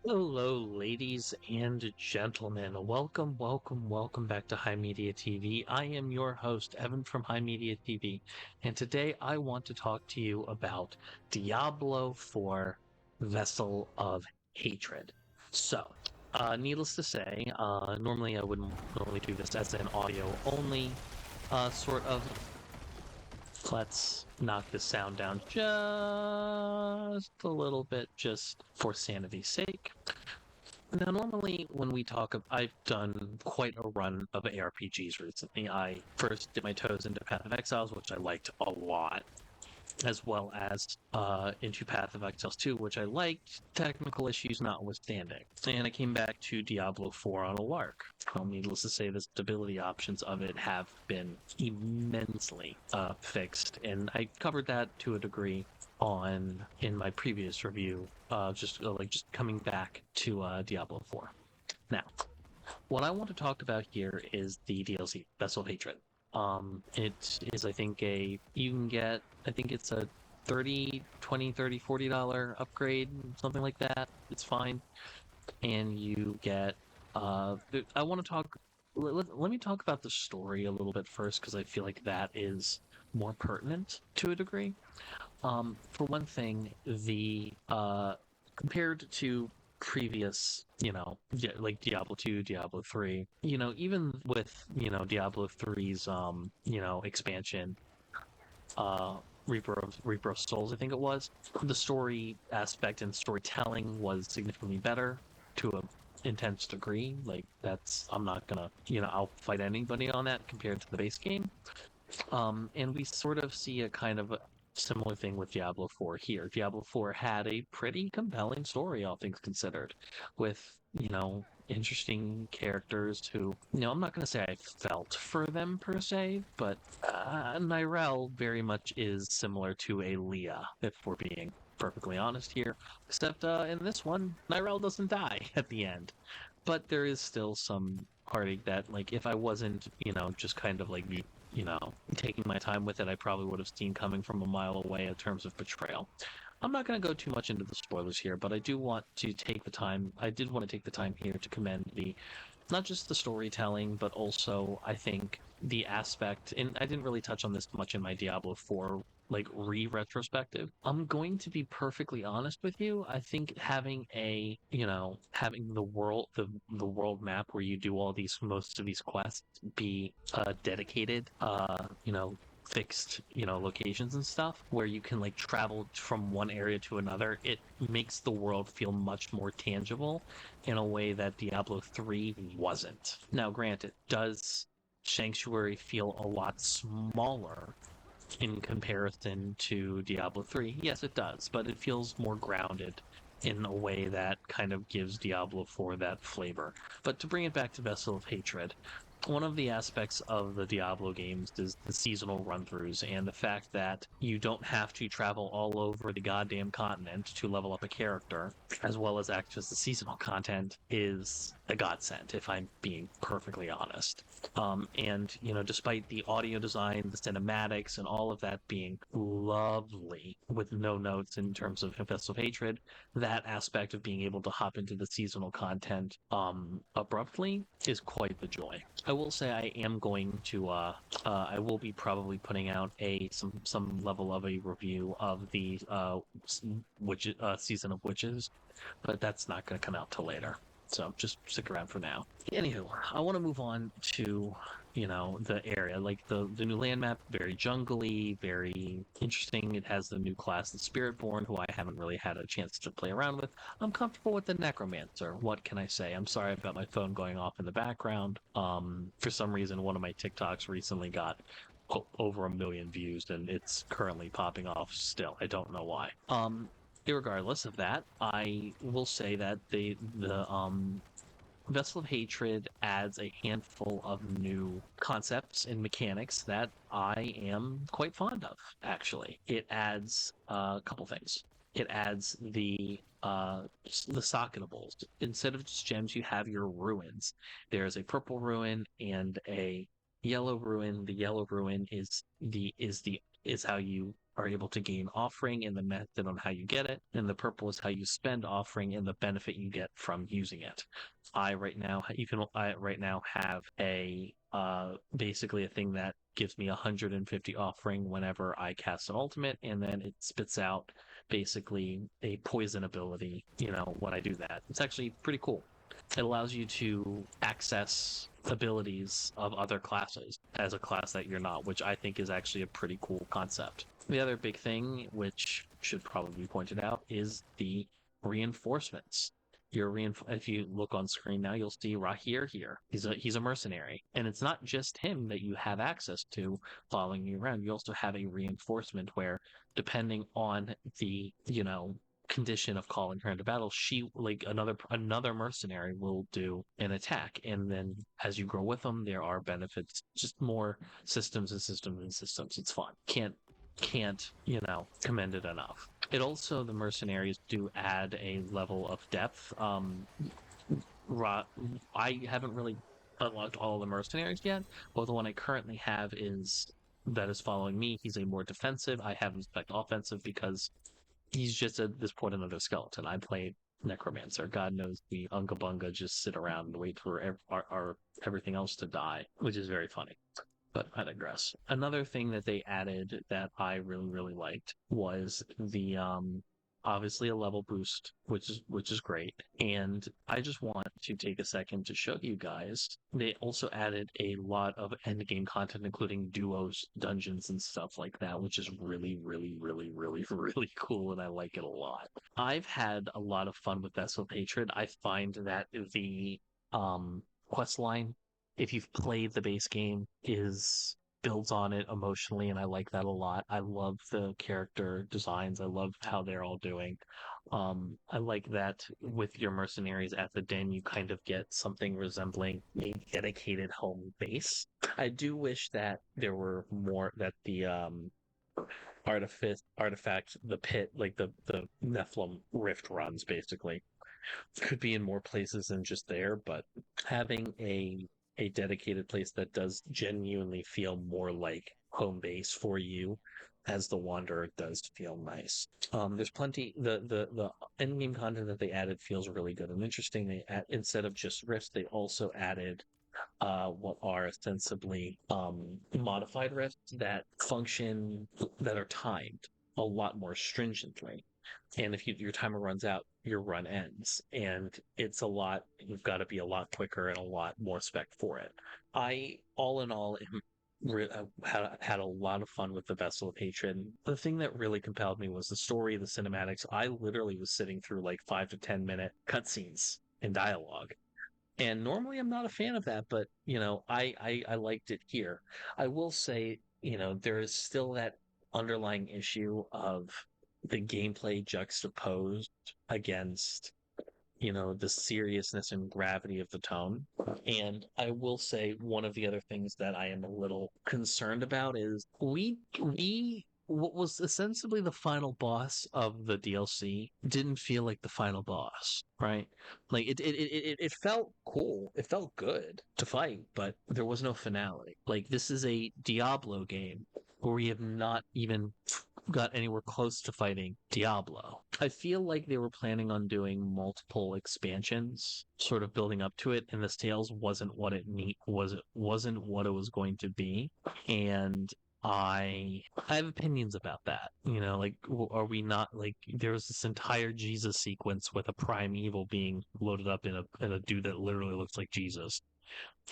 Hello, ladies and gentlemen. Welcome back to HIMediaTV. I am your host, Evan from HIMediaTV, and today I want to talk to you about Diablo 4 Vessel of Hatred. Needless to say, normally I wouldn't normally do this as an audio only sort of. Let's knock the sound down just a little bit, just for sanity's sake. Now, normally when we talk, I've done quite a run of ARPGs recently. I first dipped my toes into Path of Exiles, which I liked a lot, as well as into Path of Exiles 2, which I liked, technical issues notwithstanding. And I came back to Diablo 4 on a lark. Well, needless to say, the stability options of it have been immensely fixed, and I covered that to a degree in my previous review, just coming back to Diablo 4. Now, what I want to talk about here is the DLC, Vessel of Hatred. It is, I think, you can get, I think it's a 30, 20, 30, $40 upgrade, something like that. It's fine. And you get, I want to talk, let me talk about the story a little bit first, because I feel like that is more pertinent to a degree. For one thing, the compared to previous, like Diablo 2, Diablo 3, even with, Diablo 3's, expansion, Reaper of Souls, I think it was, the story aspect and storytelling was significantly better to a intense degree. Like, I'm not gonna, I'll fight anybody on that compared to the base game. And we sort of see a kind of similar thing with Diablo 4 here. Diablo 4 had a pretty compelling story, all things considered, with, interesting characters who, I'm not going to say I felt for them per se, but Nyrel very much is similar to a Leah, if we're being perfectly honest here. Except in this one, Nyrel doesn't die at the end. But there is still some heartache that, like, if I wasn't, just kind of like taking my time with it, I probably would have seen coming from a mile away in terms of betrayal. I'm not going to go too much into the spoilers here, but I do want to take the time. I did want to take the time here to commend not just the storytelling, but also I think the aspect. And I didn't really touch on this much in my Diablo 4 like retrospective. I'm going to be perfectly honest with you. I think having the world map where you do most of these quests be dedicated, fixed, locations and stuff where you can like travel from one area to another. It makes the world feel much more tangible in a way that Diablo 3 wasn't. Now, granted, does Sanctuary feel a lot smaller in comparison to Diablo 3? Yes, it does, but it feels more grounded in a way that kind of gives Diablo 4 that flavor. But to bring it back to Vessel of Hatred, one of the aspects of the Diablo games is the seasonal run-throughs and the fact that you don't have to travel all over the goddamn continent to level up a character, as well as access the seasonal content is a godsend, if I'm being perfectly honest. And, despite the audio design, the cinematics, and all of that being lovely with no notes in terms of Vessel of Hatred, that aspect of being able to hop into the seasonal content abruptly is quite the joy. I will say I am going to I will be probably putting out some level of a review of the season of witches, but that's not going to come out till later. So just stick around for now. Anywho, I want to move on to, the area. Like the new land map, very jungly, very interesting. It has the new class, the Spiritborn, who I haven't really had a chance to play around with. I'm comfortable with the Necromancer. What can I say? I'm sorry about my phone going off in the background. For some reason, one of my TikToks recently got over 1 million views, and it's currently popping off still. I don't know why. Irregardless of that, I will say that the Vessel of Hatred adds a handful of new concepts and mechanics that I am quite fond of, actually. It adds a couple things. It adds the socketables. Instead of just gems, you have your ruins. There's a purple ruin and a yellow ruin. The yellow ruin is how you are able to gain offering and the method on how you get it, and the purple is how you spend offering and the benefit you get from using it. I right now have a basically a thing that gives me 150 offering whenever I cast an ultimate, and then it spits out basically a poison ability, when I do that. It's actually pretty cool. It allows you to access abilities of other classes as a class that you're not, which I think is actually a pretty cool concept. The other big thing, which should probably be pointed out, is the reinforcements. If you look on screen now, you'll see Rahir here. He's a mercenary, and it's not just him that you have access to following you around. You also have a reinforcement where, depending on the condition of calling her into battle, she like another mercenary will do an attack, and then as you grow with them, there are benefits. Just more systems and systems and systems. It's fun. Can't commend it enough. It also, the mercenaries do add a level of depth. I haven't really unlocked all the mercenaries yet, but the one I currently have is that is following me. He's a more defensive. I have him spec offensive because he's just at this point another skeleton. I play Necromancer. God knows the Unga Bunga just sit around and wait for our everything else to die, which is very funny. But I digress. Another thing that they added that I really, really liked was the obviously a level boost, which is great. And I just want to take a second to show you guys. They also added a lot of end game content, including duos, dungeons, and stuff like that, which is really, really, really, really, really cool, and I like it a lot. I've had a lot of fun with Vessel of Hatred. I find that the quest line, if you've played the base game, is builds on it emotionally, and I like that a lot. I love the character designs. I love how they're all doing. I like that with your mercenaries at the den, you kind of get something resembling a dedicated home base. I do wish that there were more that the artifact, the pit, like the Nephilim rift runs, basically could be in more places than just there, but having a dedicated place that does genuinely feel more like home base for you as the wanderer does feel nice. There's plenty. The end game content that they added feels really good and interesting. Instead of just rifts, they also added what are ostensibly modified rifts that function, that are timed a lot more stringently. And if your timer runs out, your run ends. And you've got to be a lot quicker and a lot more spec for it. All in all, had a lot of fun with the Vessel of Hatred. The thing that really compelled me was the story, the cinematics. I literally was sitting through like 5 to 10 minute cutscenes and dialogue. And normally I'm not a fan of that, but I liked it here. I will say, there is still that underlying issue of the gameplay juxtaposed against the seriousness and gravity of the tone. And I will say one of the other things that I am a little concerned about is we what was ostensibly the final boss of the DLC didn't feel like the final boss, right? Like it felt cool. It felt good to fight, but there was no finale. Like, this is a Diablo game where we have not even got anywhere close to fighting Diablo. I feel like they were planning on doing multiple expansions, sort of building up to it, and this Tales wasn't what wasn't what it was going to be. And I have opinions about that. Like, are we not, like, there's this entire Jesus sequence with a primeval being loaded up in a dude that literally looks like Jesus,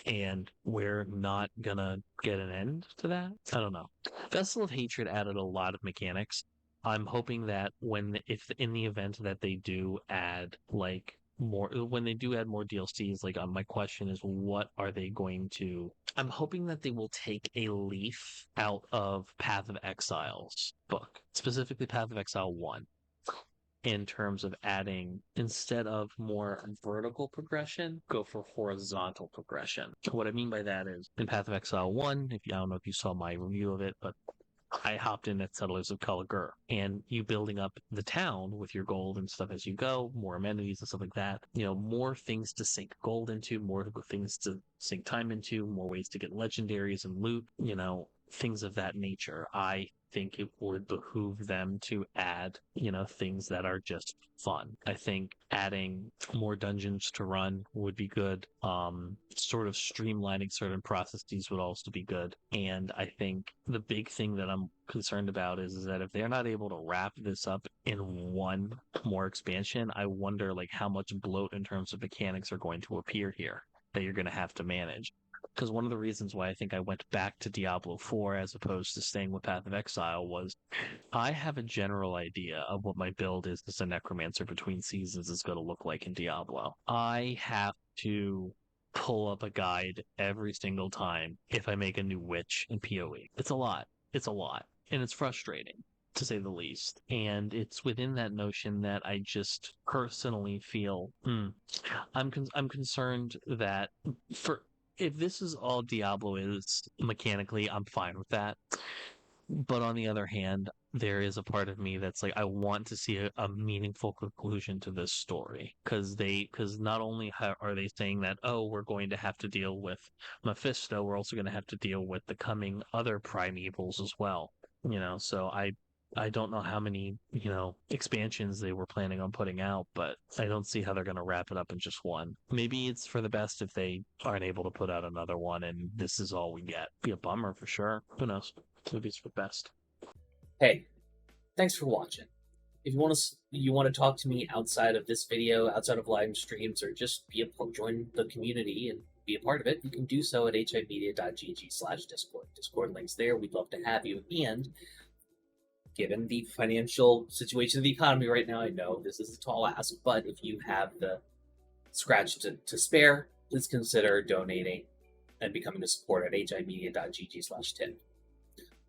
and we're not gonna get an end to that? I don't know. Vessel of Hatred added a lot of mechanics. I'm hoping that if in the event that they do add like more, when they do add more DLCs, like, my question is, what are they going to? I'm hoping that they will take a leaf out of Path of Exile's book, specifically Path of Exile 1, in terms of adding, instead of more vertical progression, go for horizontal progression. What I mean by that is, in Path of Exile 1, I don't know if you saw my review of it, but I hopped in at Settlers of Kalagur, and you building up the town with your gold and stuff as you go, more amenities and stuff like that, more things to sink gold into, more things to sink time into, more ways to get legendaries and loot, things of that nature. I think it would behoove them to add, things that are just fun. I think adding more dungeons to run would be good. Sort of streamlining certain processes would also be good. And I think the big thing that I'm concerned about is that if they're not able to wrap this up in one more expansion, I wonder like how much bloat in terms of mechanics are going to appear here that you're going to have to manage. Because one of the reasons why I think I went back to Diablo 4 as opposed to staying with Path of Exile was I have a general idea of what my build is as a Necromancer between seasons is going to look like in Diablo. I have to pull up a guide every single time if I make a new witch in PoE. It's a lot. It's a lot. And it's frustrating, to say the least. And it's within that notion that I just personally feel I'm concerned that for if this is all Diablo is mechanically, I'm fine with that. But on the other hand, there is a part of me that's like, I want to see a meaningful conclusion to this story because not only are they saying that, oh, we're going to have to deal with Mephisto, we're also going to have to deal with the coming other primevals as well. So I don't know how many, expansions they were planning on putting out, but I don't see how they're going to wrap it up in just one. Maybe it's for the best if they aren't able to put out another one and this is all we get. Be a bummer for sure. Who knows? Maybe it's for the best. Hey, thanks for watching. If you want to talk to me outside of this video, outside of live streams, or just join the community and be a part of it, you can do so at HIMediaTV/Discord. Discord links there. We'd love to have you. And given the financial situation of the economy right now, I know this is a tall ask, but if you have the scratch to spare, please consider donating and becoming a supporter at HIMedia.gg/tip.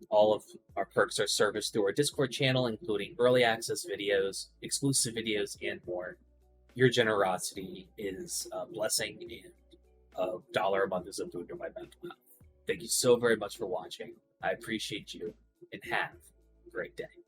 All of our perks are serviced through our Discord channel, including early access videos, exclusive videos, and more. Your generosity is a blessing, and $1 a month is a boon to my mental health. Thank you so very much for watching. I appreciate you, and have a great day.